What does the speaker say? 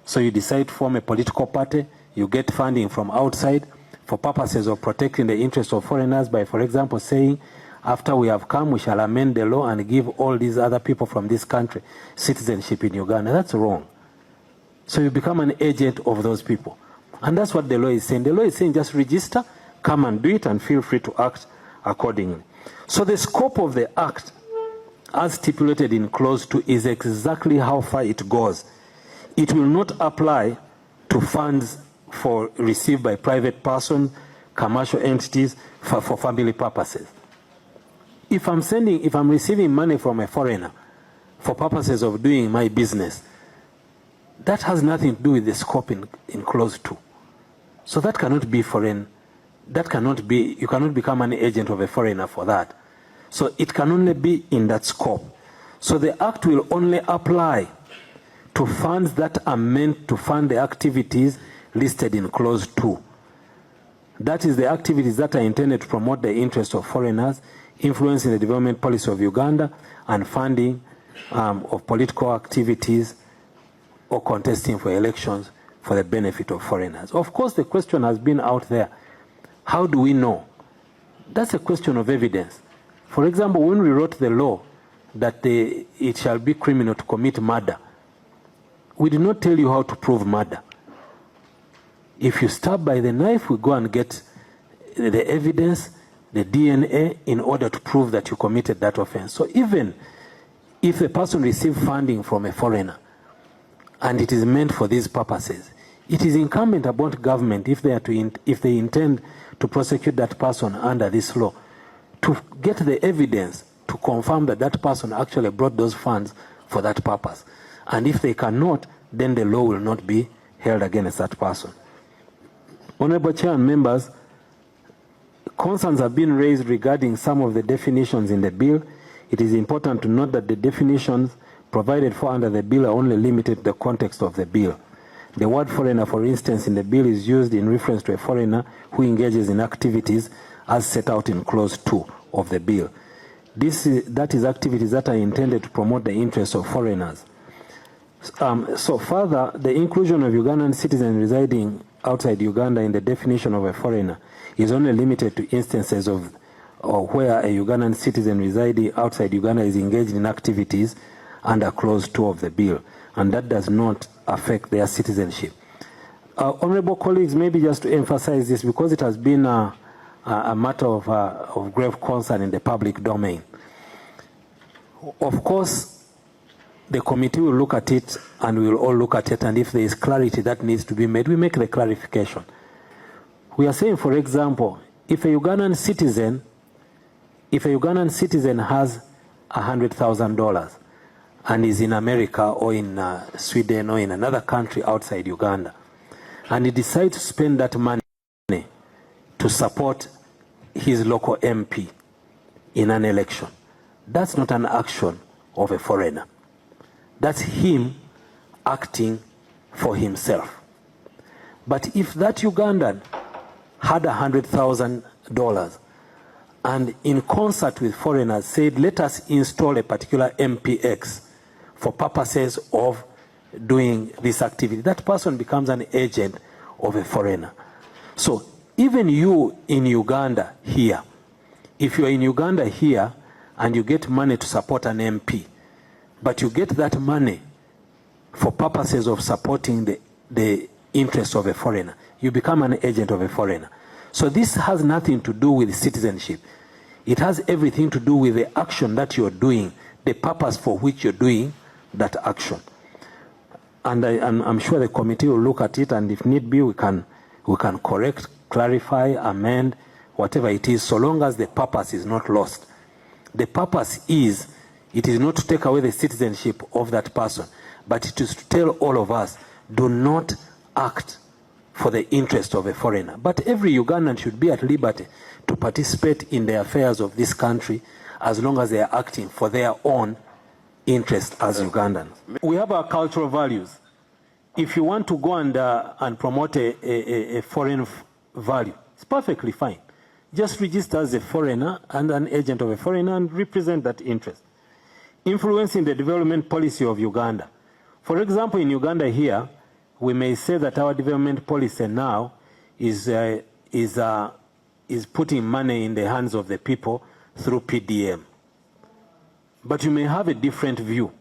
So you decide to form a political party, you get funding from outside for purposes of protecting the interests of foreigners by, for example, saying, after we have come, we shall amend the law and give all these other people from this country citizenship in Uganda. That's wrong. So you become an agent of those people. And that's what the law is saying. The law is saying just register, come and do it, and feel free to act accordingly. So the scope of the act, as stipulated in clause 2, is exactly how far it goes. It will not apply to funds received by private persons, commercial entities, for family purposes. If I'm receiving money from a foreigner for purposes of doing my business, that has nothing to do with the scope in clause 2. So that cannot be foreign. That cannot be, you cannot become an agent of a foreigner for that. So it can only be in that scope. So the act will only apply to funds that are meant to fund the activities listed in clause 2. That is the activities that are intended to promote the interests of foreigners, influencing the development policy of Uganda, and funding of political activities or contesting for elections for the benefit of foreigners. Of course, the question has been out there. How do we know? That's a question of evidence. For example, when we wrote the law that it shall be criminal to commit murder, we did not tell you how to prove murder. If you stab by the knife, we go and get the evidence, the DNA, in order to prove that you committed that offense. So even if a person received funding from a foreigner and it is meant for these purposes, it is incumbent upon government, if they intend to prosecute that person under this law, to get the evidence to confirm that that person actually brought those funds for that purpose. And if they cannot, then the law will not be held against that person. Honorable Chair and members, concerns have been raised regarding some of the definitions in the bill. It is important to note that the definitions provided for under the bill are only limited to the context of the bill. The word foreigner, for instance, in the bill is used in reference to a foreigner who engages in activities as set out in clause 2 of the bill. That is activities that are intended to promote the interests of foreigners. So further, the inclusion of Ugandan citizens residing outside Uganda in the definition of a foreigner is only limited to instances of where a Ugandan citizen residing outside Uganda is engaged in activities under clause 2 of the bill, and that does not affect their citizenship. Honorable colleagues, maybe just to emphasize this, because it has been a matter of grave concern in the public domain. Of course, the committee will look at it, and we will all look at it, and if there is clarity that needs to be made, we make the clarification. We are saying, for example, if a Ugandan citizen has $100,000 and is in America or in Sweden or in another country outside Uganda, and he decides to spend that money to support his local MP in an election, that's not an action of a foreigner. That's him acting for himself. But if that Ugandan had $100,000 and in concert with foreigners said, let us install a particular MPX for purposes of doing this activity, that person becomes an agent of a foreigner. So even you in Uganda here, if you're in Uganda here and you get money to support an MP, but you get that money for purposes of supporting the interests of a foreigner, you become an agent of a foreigner. So this has nothing to do with citizenship. It has everything to do with the action that you're doing, the purpose for which you're doing that action. And I'm sure the committee will look at it, and if need be, we can correct, clarify, amend, whatever it is, so long as the purpose is not lost. The purpose is, it is not to take away the citizenship of that person, but it is to tell all of us, do not act for the interest of a foreigner. But every Ugandan should be at liberty to participate in the affairs of this country as long as they are acting for their own interest as Ugandans. We have our cultural values. If you want to go and promote a foreign value, it's perfectly fine. Just register as a foreigner and an agent of a foreigner and represent that interest. Influencing the development policy of Uganda. For example, in Uganda here, we may say that our development policy now is putting money in the hands of the people through PDM. But you may have a different view